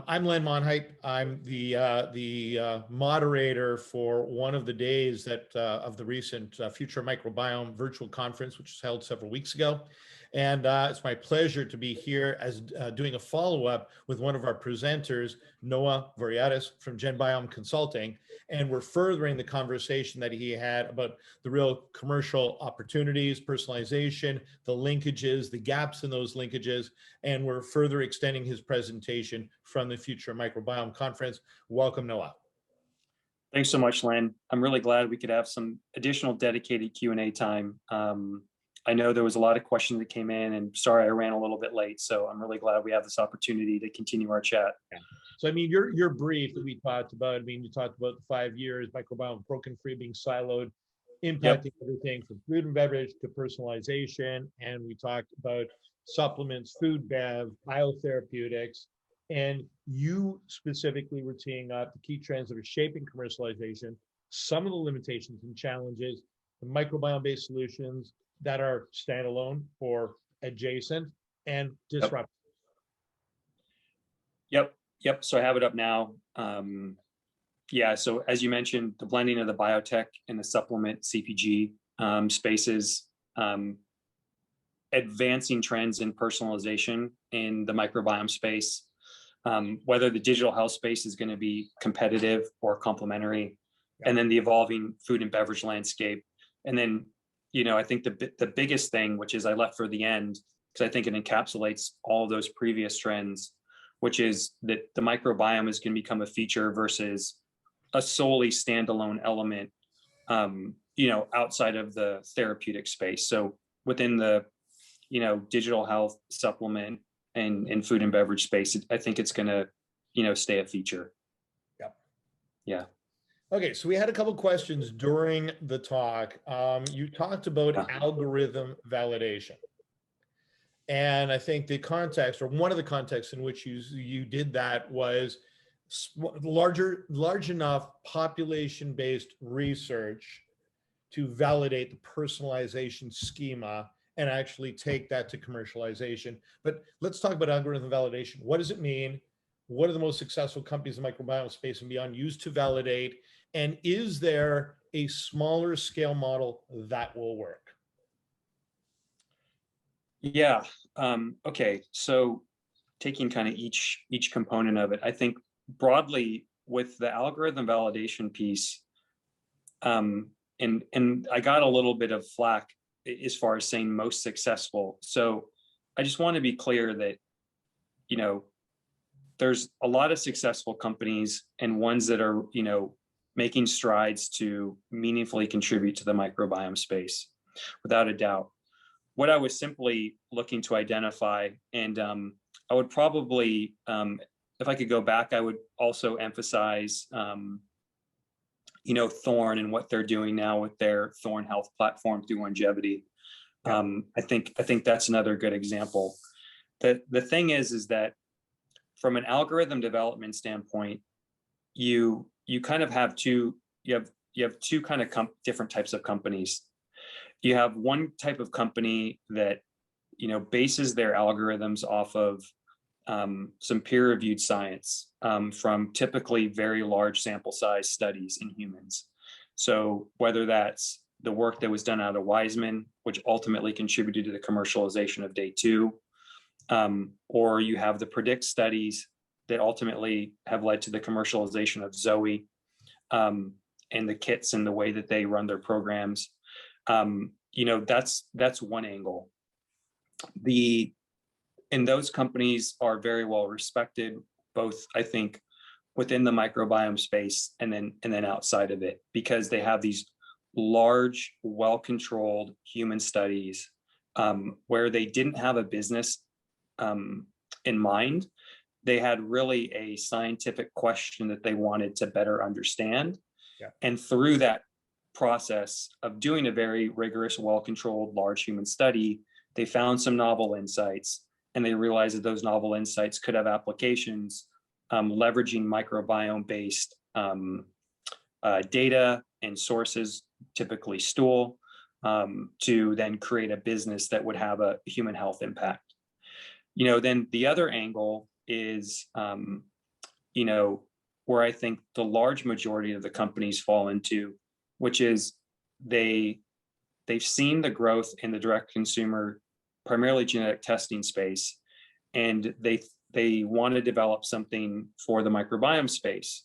I'm Len Monheit. I'm the moderator for one of the days that of the recent Future Microbiome virtual conference, which was held several weeks ago. And it's my pleasure to be here as doing a follow-up with one of our presenters, Noah Voreades from GenBiome Consulting. And we're furthering the conversation that he had about the real commercial opportunities, personalization, the linkages, the gaps in those linkages. And we're further extending his presentation from the Future Microbiome Conference. Welcome, Noah. Thanks so much, Len. I'm really glad we could have some additional dedicated Q&A time. I know there was a lot of questions that came in, and sorry I ran a little bit late, so I'm really glad we have this opportunity to continue our chat. Yeah. So, I mean, your brief that we talked about, I mean, you talked about the 5 years, microbiome broken free, being siloed, impacting everything from food and beverage to personalization. And we talked about supplements, food, bev, biotherapeutics. And you specifically were teeing up the key trends that are shaping commercialization, some of the limitations and challenges, the microbiome-based solutions that are standalone or adjacent, and disruptive. Yep. So I have it up now. Yeah, so as you mentioned, the blending of the biotech and the supplement CPG spaces, advancing trends in personalization in the microbiome space, whether the digital health space is going to be competitive or complementary, and then the evolving food and beverage landscape. And then, I think the biggest thing, which is I left for the end, because I think it encapsulates all of those previous trends, which is that the microbiome is going to become a feature versus a solely standalone element, outside of the therapeutic space. So within the, digital health supplement and food and beverage space, I think it's going to, stay a feature. Yep. Yeah. Okay, so we had a couple of questions during the talk. You talked about algorithm validation. And I think the context, or one of the contexts in which you did that, was large enough population-based research to validate the personalization schema and actually take that to commercialization. But let's talk about algorithm validation. What does it mean? What are the most successful companies in the microbiome space and beyond used to validate? And is there a smaller scale model that will work? Yeah. Okay. So taking kind of each component of it, I think broadly with the algorithm validation piece, and I got a little bit of flack as far as saying most successful. So I just want to be clear that, there's a lot of successful companies and ones that are, making strides to meaningfully contribute to the microbiome space, without a doubt. What I was simply looking to identify, and I would probably, if I could go back, I would also emphasize, Thorne and what they're doing now with their Thorne Health platform through longevity. I think that's another good example. The thing is that from an algorithm development standpoint, you kind of have two kind of different types of companies. You have one type of company that, bases their algorithms off of some peer-reviewed science from typically very large sample size studies in humans. So whether that's the work that was done out of Weizmann, which ultimately contributed to the commercialization of Day 2, or you have the PREDICT studies that ultimately have led to the commercialization of Zoe and the kits and the way that they run their programs. That's one angle. And those companies are very well respected, both I think within the microbiome space and then outside of it, because they have these large, well-controlled human studies where they didn't have a business in mind. They had really a scientific question that they wanted to better understand. Yeah. And through that process of doing a very rigorous, well-controlled, large human study, they found some novel insights, and they realized that those novel insights could have applications leveraging microbiome-based data and sources, typically stool, to then create a business that would have a human health impact. Then the other angle is where I think the large majority of the companies fall into, which is they've seen the growth in the direct consumer, primarily genetic testing space, and they want to develop something for the microbiome space,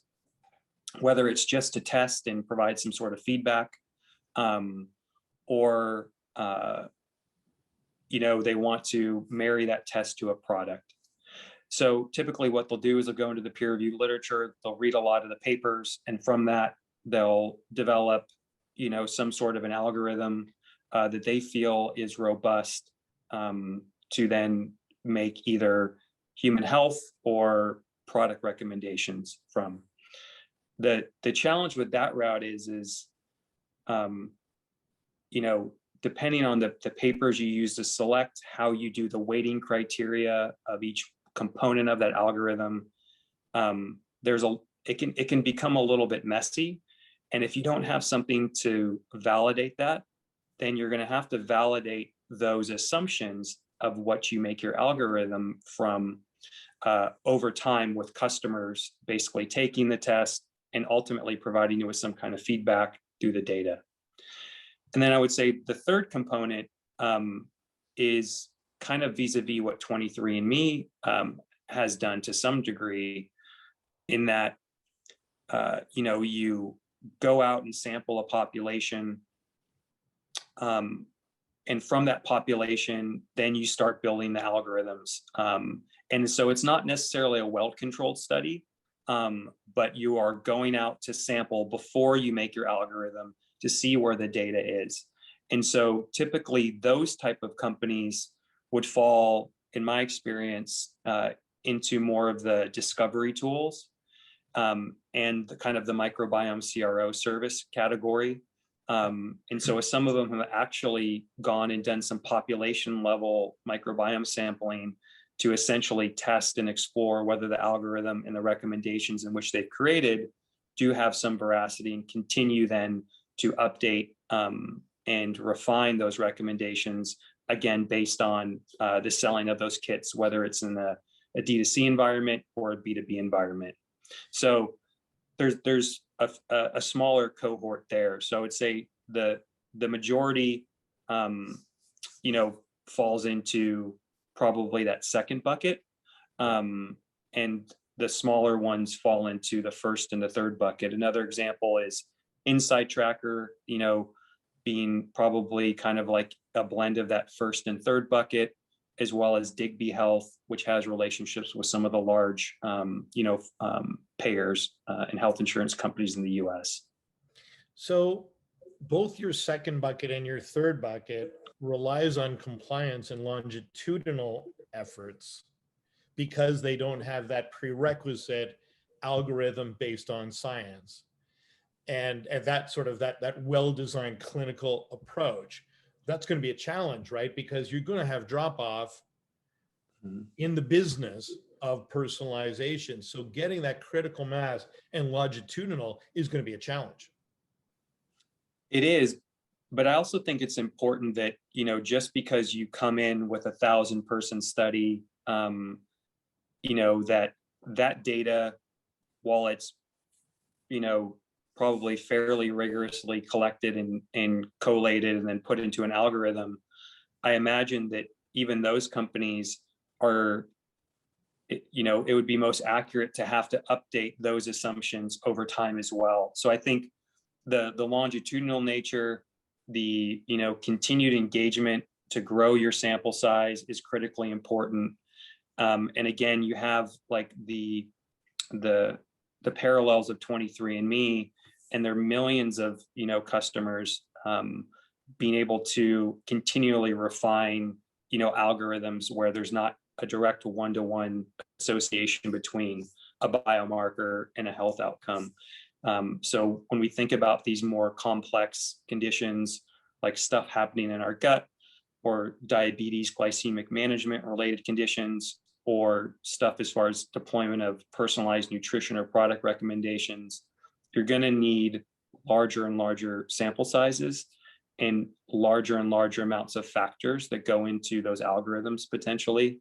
whether it's just to test and provide some sort of feedback, or they want to marry that test to a product. So typically what they'll do is they'll go into the peer-reviewed literature, they'll read a lot of the papers, and from that, they'll develop, some sort of an algorithm that they feel is robust to then make either human health or product recommendations from. The challenge with that route is depending on the papers you use to select how you do the weighting criteria of each component of that algorithm, it can become a little bit messy. And if you don't have something to validate that, then you're going to have to validate those assumptions of what you make your algorithm from over time with customers basically taking the test and ultimately providing you with some kind of feedback through the data. And then I would say the third component is kind of vis-a-vis what 23andMe has done to some degree, in that you go out and sample a population, and from that population, then you start building the algorithms. And so it's not necessarily a well-controlled study, but you are going out to sample before you make your algorithm to see where the data is. And so typically those type of companies would fall, in my experience, into more of the discovery tools and the kind of the microbiome CRO service category. And so some of them have actually gone and done some population level microbiome sampling to essentially test and explore whether the algorithm and the recommendations in which they've created do have some veracity, and continue then to update and refine those recommendations, again, based on the selling of those kits, whether it's in a D2C environment or a B2B environment. So there's a smaller cohort there. So I would say the majority, falls into probably that second bucket, and the smaller ones fall into the first and the third bucket. Another example is Insight Tracker, being probably kind of like a blend of that first and third bucket, as well as Digby Health, which has relationships with some of the large, payers and health insurance companies in the U.S. So both your second bucket and your third bucket relies on compliance and longitudinal efforts because they don't have that prerequisite algorithm based on science. And that sort of that well-designed clinical approach, that's going to be a challenge, right? Because you're going to have drop-off in the business of personalization. So getting that critical mass and longitudinal is going to be a challenge. It is, but I also think it's important that, just because you come in with 1,000-person study, that data, while it's, probably fairly rigorously collected and collated and then put into an algorithm, I imagine that even those companies are, it would be most accurate to have to update those assumptions over time as well. So I think the longitudinal nature, the continued engagement to grow your sample size is critically important. And again, you have like the parallels of 23andMe and their millions of customers being able to continually refine algorithms where there's not a direct one-to-one association between a biomarker and a health outcome. So when we think about these more complex conditions, like stuff happening in our gut, or diabetes, glycemic management related conditions, or stuff as far as deployment of personalized nutrition or product recommendations, you're going to need larger and larger sample sizes and larger amounts of factors that go into those algorithms potentially.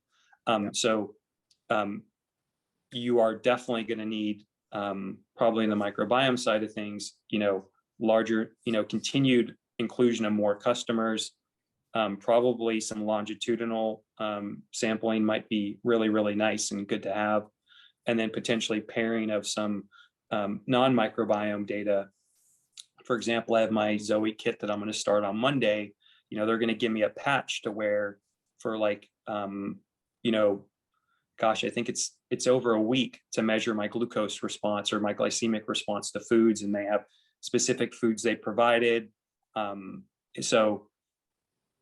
you are definitely going to need, probably in the microbiome side of things, larger, continued inclusion of more customers. Probably some longitudinal sampling might be really, really nice and good to have. And then potentially pairing of some non-microbiome data. For example, I have my Zoe kit that I'm going to start on Monday. They're going to give me a patch to wear for like, gosh, I think it's over a week to measure my glucose response or my glycemic response to foods, and they have specific foods they provided. So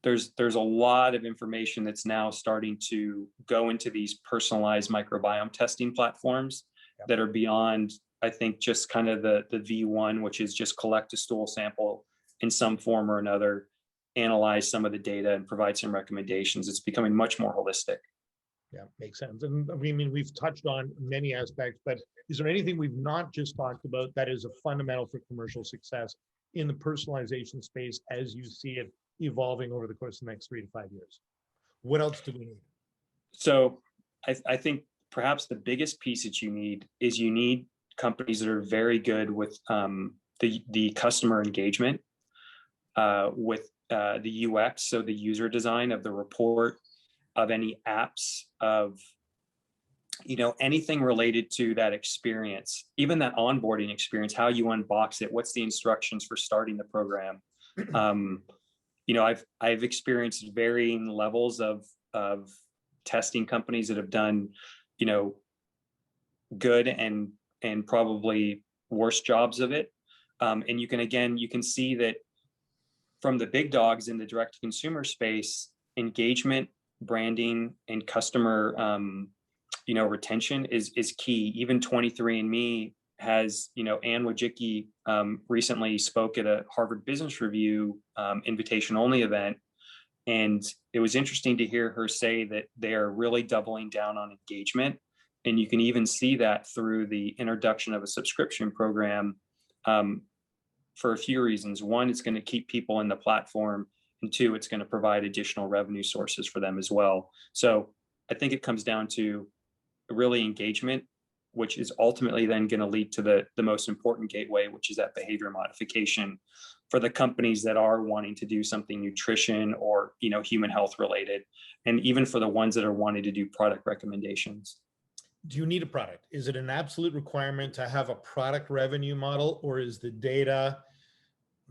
there's a lot of information that's now starting to go into these personalized microbiome testing platforms that are beyond, I think, just kind of the V1, which is just collect a stool sample in some form or another, analyze some of the data and provide some recommendations. It's becoming much more holistic. Yeah, makes sense. And I mean, we've touched on many aspects, but is there anything we've not just talked about that is a fundamental for commercial success in the personalization space as you see it evolving over the course of the next 3 to 5 years? What else do we need? So I think perhaps the biggest piece that you need companies that are very good with the customer engagement, with the UX, so the user design of the report, of any apps, of anything related to that experience, even that onboarding experience, how you unbox it, what's the instructions for starting the program. I've experienced varying levels of testing companies that have done good and probably worse jobs of it. And you can see that from the big dogs in the direct to consumer space, engagement, branding, and customer retention is key. Even 23andMe has, Anne Wojcicki recently spoke at a Harvard Business Review invitation only event. And it was interesting to hear her say that they are really doubling down on engagement. And you can even see that through the introduction of a subscription program for a few reasons. One, it's going to keep people in the platform. And two, it's going to provide additional revenue sources for them as well. So I think it comes down to really engagement, which is ultimately then going to lead to the most important gateway, which is that behavior modification for the companies that are wanting to do something nutrition or human health related, and even for the ones that are wanting to do product recommendations. Do you need a product? Is it an absolute requirement to have a product revenue model, or is the data,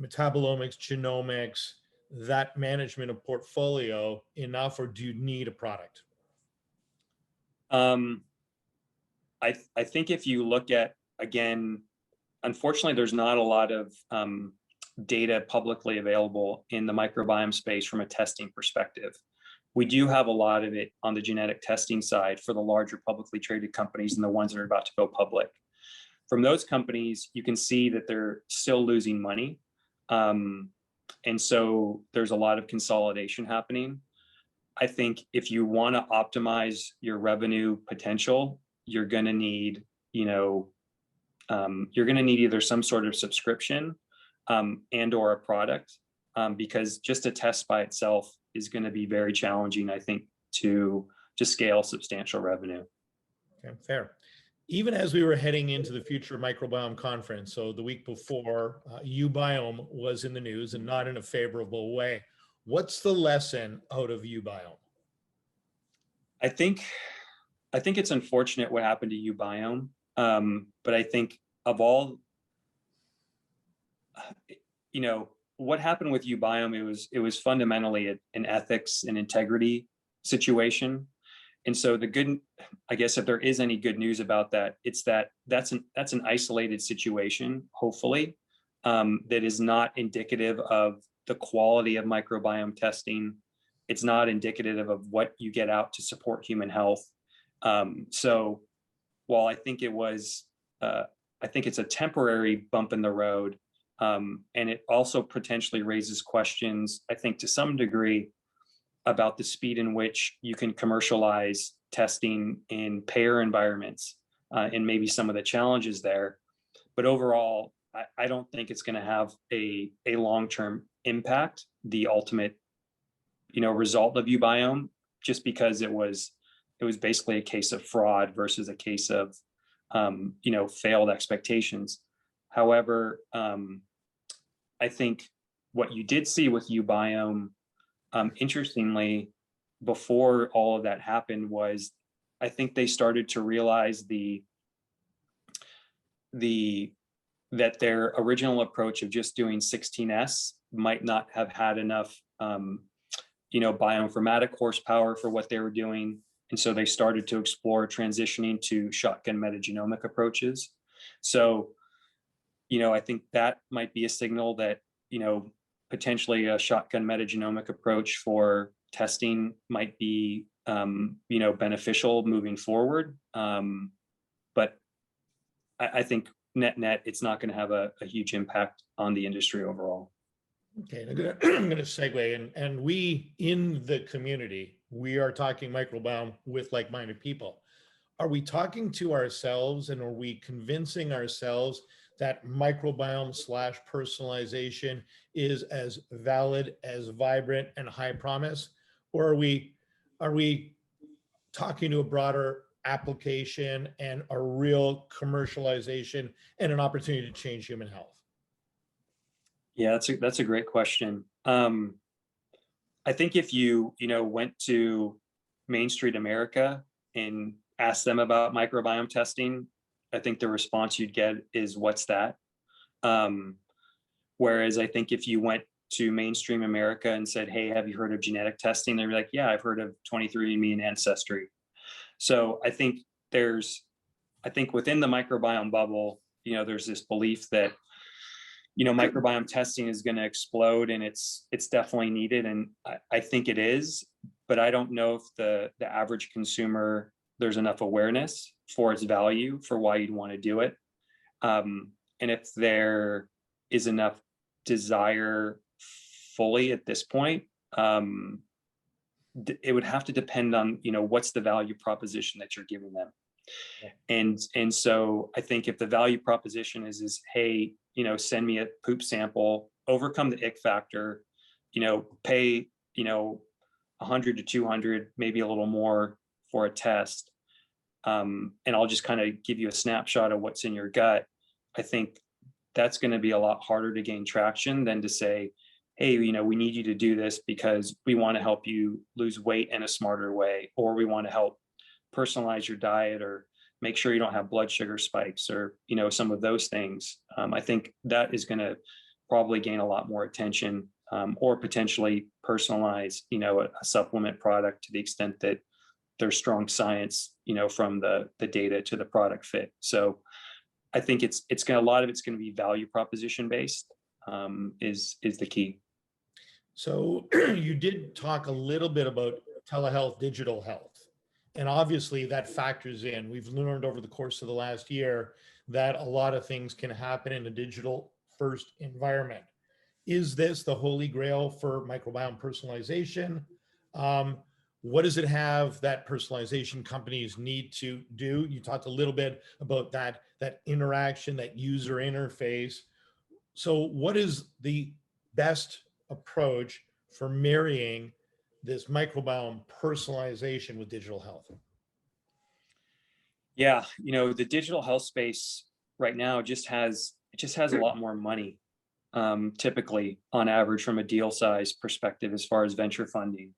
metabolomics, genomics, that management of portfolio enough, or do you need a product? I think if you look at, again, unfortunately, there's not a lot of data publicly available in the microbiome space from a testing perspective. We do have a lot of it on the genetic testing side for the larger publicly traded companies and the ones that are about to go public. From those companies, you can see that they're still losing money. And so there's a lot of consolidation happening. I think if you want to optimize your revenue potential, you're going to need, either some sort of subscription and or a product, because just a test by itself is going to be very challenging, I think, to scale substantial revenue. Okay, fair. Even as we were heading into the Future Microbiome Conference, so the week before, UBiome was in the news, and not in a favorable way. What's the lesson out of UBiome? I think it's unfortunate what happened to UBiome, but I think of all, what happened with UBiome, it was fundamentally an ethics and integrity situation. And so I guess if there is any good news about that, it's that's an isolated situation, hopefully, that is not indicative of the quality of microbiome testing. It's not indicative of what you get out to support human health. So while I think it's a temporary bump in the road, and it also potentially raises questions, I think, to some degree, about the speed in which you can commercialize testing in payer environments, and maybe some of the challenges there. But overall, I don't think it's going to have a long-term impact, the ultimate result of UBiome, just because it was it was basically a case of fraud versus a case of, failed expectations. However, I think what you did see with UBiome, interestingly, before all of that happened, was I think they started to realize that their original approach of just doing 16S might not have had enough, bioinformatic horsepower for what they were doing. And so they started to explore transitioning to shotgun metagenomic approaches. So, I think that might be a signal that, potentially a shotgun metagenomic approach for testing might be, beneficial moving forward. But I think net, it's not going to have a huge impact on the industry overall. Okay, I'm gonna segue, and we in the community, we are talking microbiome with like-minded people. Are we talking to ourselves, and are we convincing ourselves that microbiome slash personalization is as valid, as vibrant, and high promise? Or are we talking to a broader application and a real commercialization and an opportunity to change human health? Yeah, that's a great question. I think if you went to Main Street America and asked them about microbiome testing, I think the response you'd get is, "What's that?" Whereas I think if you went to mainstream America and said, "Hey, have you heard of genetic testing?" They'd be like, "Yeah, I've heard of 23andMe and Ancestry." So I think within the microbiome bubble, there's this belief that microbiome testing is going to explode, and it's definitely needed, and I think it is, but I don't know if the average consumer, there's enough awareness for its value for why you'd want to do it, and if there is enough desire fully at this point, it would have to depend on what's the value proposition that you're giving them. And so I think if the value proposition is hey, send me a poop sample, overcome the ick factor, pay 100 to 200, maybe a little more for a test, and I'll just kind of give you a snapshot of what's in your gut. I think that's going to be a lot harder to gain traction than to say, hey, we need you to do this because we want to help you lose weight in a smarter way, or we want to help personalize your diet, or make sure you don't have blood sugar spikes, or some of those things. I think that is going to probably gain a lot more attention, or potentially personalize a supplement product to the extent that there's strong science from the data to the product fit. So I think a lot of it's going to be value proposition based, is the key. So you did talk a little bit about telehealth, digital health. And obviously that factors in. We've learned over the course of the last year that a lot of things can happen in a digital first environment. Is this the holy grail for microbiome personalization? What does it have that personalization companies need to do? You talked a little bit about that interaction, that user interface. So what is the best approach for marrying this microbiome personalization with digital health? Yeah, the digital health space right now just has a lot more money, typically on average from a deal size perspective as far as venture funding.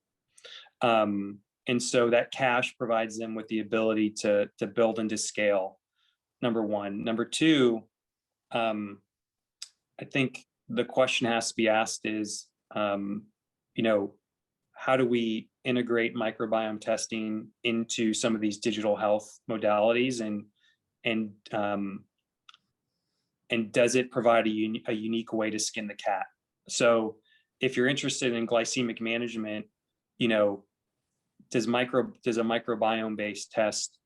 And so that cash provides them with the ability to build and to scale, number one. Number two, I think the question has to be asked is, how do we integrate microbiome testing into some of these digital health modalities, and does it provide a unique way to skin the cat? So if you're interested in glycemic management, does a microbiome based test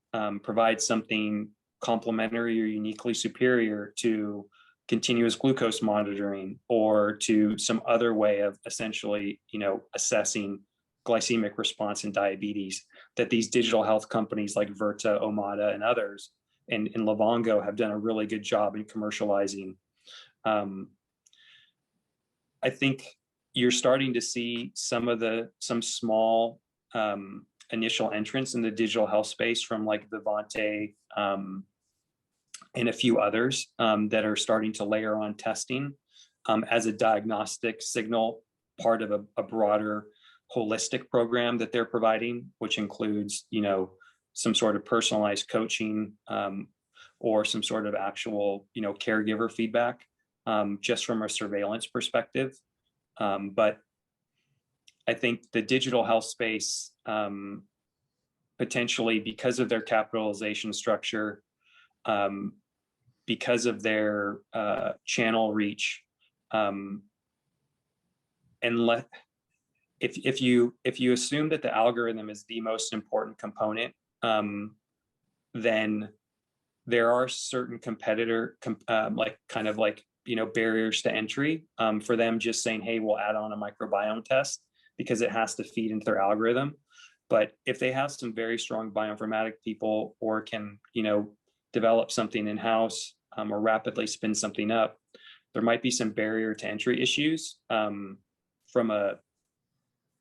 provide something complementary or uniquely superior to continuous glucose monitoring, or to some other way of essentially, assessing glycemic response in diabetes that these digital health companies like Virta, Omada, and others, and Livongo have done a really good job in commercializing. I think you're starting to see some small initial entrants in the digital health space from like Vivante and a few others that are starting to layer on testing as a diagnostic signal, part of a broader holistic program that they're providing, which includes, some sort of personalized coaching or some sort of actual, caregiver feedback just from a surveillance perspective. But I think the digital health space, potentially because of their capitalization structure, because of their channel reach, and if you assume that the algorithm is the most important component, then there are certain barriers to entry for them just saying, hey, we'll add on a microbiome test because it has to feed into their algorithm. But if they have some very strong bioinformatic people or can, develop something in-house or rapidly spin something up, there might be some barrier to entry issues from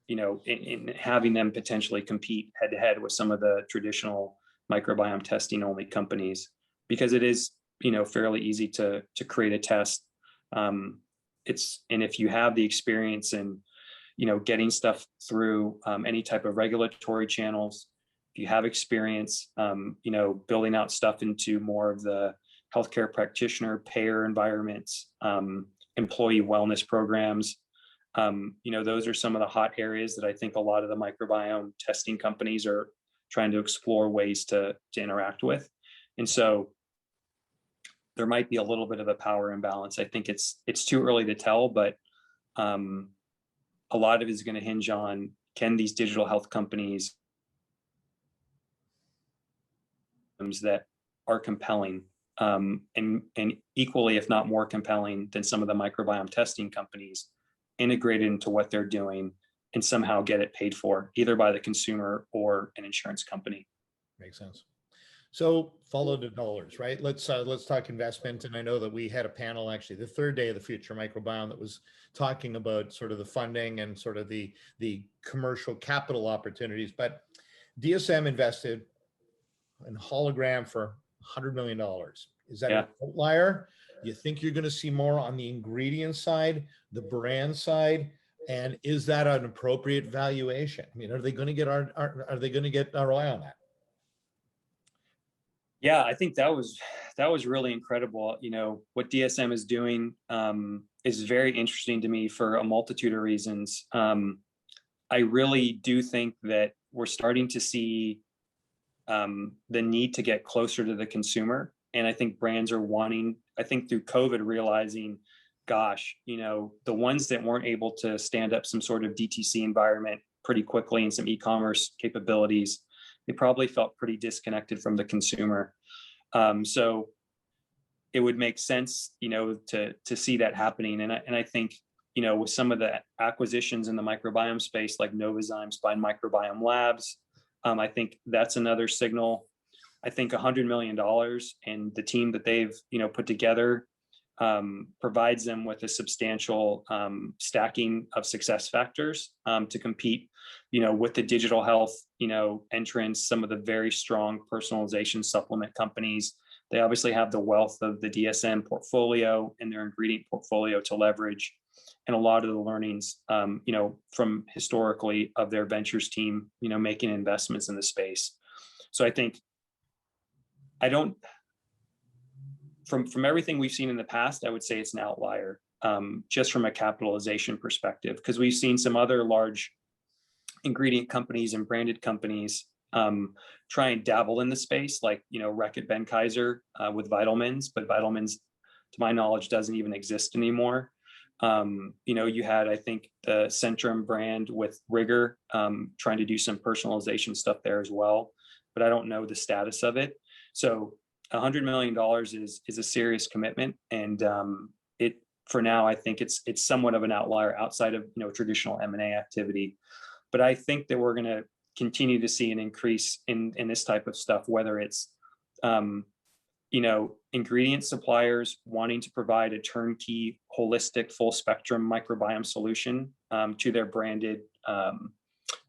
in having them potentially compete head to head with some of the traditional microbiome testing only companies, because it is, fairly easy to create a test. And if you have the experience in, getting stuff through any type of regulatory channels, if you have experience, building out stuff into more of the healthcare practitioner payer environments, employee wellness programs, those are some of the hot areas that I think a lot of the microbiome testing companies are trying to explore ways to interact with. And so there might be a little bit of a power imbalance. I think it's too early to tell, but a lot of it is going to hinge on, can these digital health companies that are compelling and equally, if not more compelling than some of the microbiome testing companies, integrated into what they're doing and somehow get it paid for either by the consumer or an insurance company. Makes sense. So follow the dollars, right? Let's talk investment. And I know that we had a panel, actually the third day of the Future Microbiome, that was talking about sort of the funding and sort of the commercial capital opportunities. But DSM invested in hologram for $100 million. Is that an outlier? You think you're going to see more on the ingredient side, the brand side, and is that an appropriate valuation? I mean, are they going to get are they going to get ROI on that? Yeah, I think that was really incredible. What DSM is doing is very interesting to me for a multitude of reasons. I really do think that we're starting to see the need to get closer to the consumer. And I think brands are wanting, I think through COVID, realizing, gosh, the ones that weren't able to stand up some sort of DTC environment pretty quickly and some e-commerce capabilities, they probably felt pretty disconnected from the consumer. So it would make sense, to see that happening. And I think, with some of the acquisitions in the microbiome space, like Novozymes buying Microbiome Labs, I think that's another signal. I think $100 million and the team that they've, put together provides them with a substantial stacking of success factors to compete, with the digital health, entrants, some of the very strong personalization supplement companies. They obviously have the wealth of the DSM portfolio and their ingredient portfolio to leverage, and a lot of the learnings, from historically of their ventures team, making investments in the space. So I think from everything we've seen in the past, I would say it's an outlier, just from a capitalization perspective, because we've seen some other large ingredient companies and branded companies try and dabble in the space, like, Reckitt Benckiser with Vitalmins, but Vitalmins, to my knowledge, doesn't even exist anymore. You had, I think, the Centrum brand with Rigor trying to do some personalization stuff there as well, but I don't know the status of it. So $100 million is a serious commitment, and for now, I think it's somewhat of an outlier outside of traditional M&A activity. But I think that we're going to continue to see an increase in this type of stuff, whether it's ingredient suppliers wanting to provide a turnkey, holistic, full spectrum microbiome solution to their branded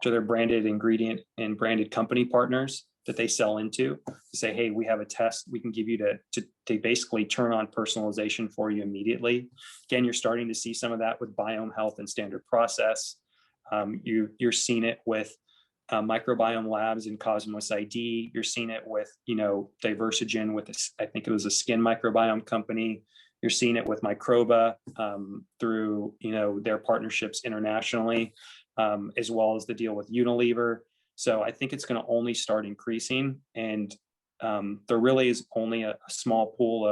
to their branded ingredient and branded company partners that they sell into to say, hey, we have a test we can give you to basically turn on personalization for you immediately. Again, you're starting to see some of that with Biome Health and Standard Process. You're seeing it with Microbiome Labs and Cosmos ID. You're seeing it with, Diversigen with this, I think it was a skin microbiome company. You're seeing it with Microba through, their partnerships internationally, as well as the deal with Unilever. So I think it's going to only start increasing, and there really is only a small pool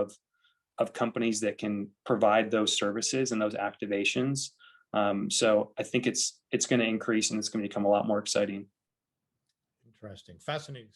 of companies that can provide those services and those activations. So I think it's going to increase, and it's going to become a lot more exciting. Interesting, fascinating.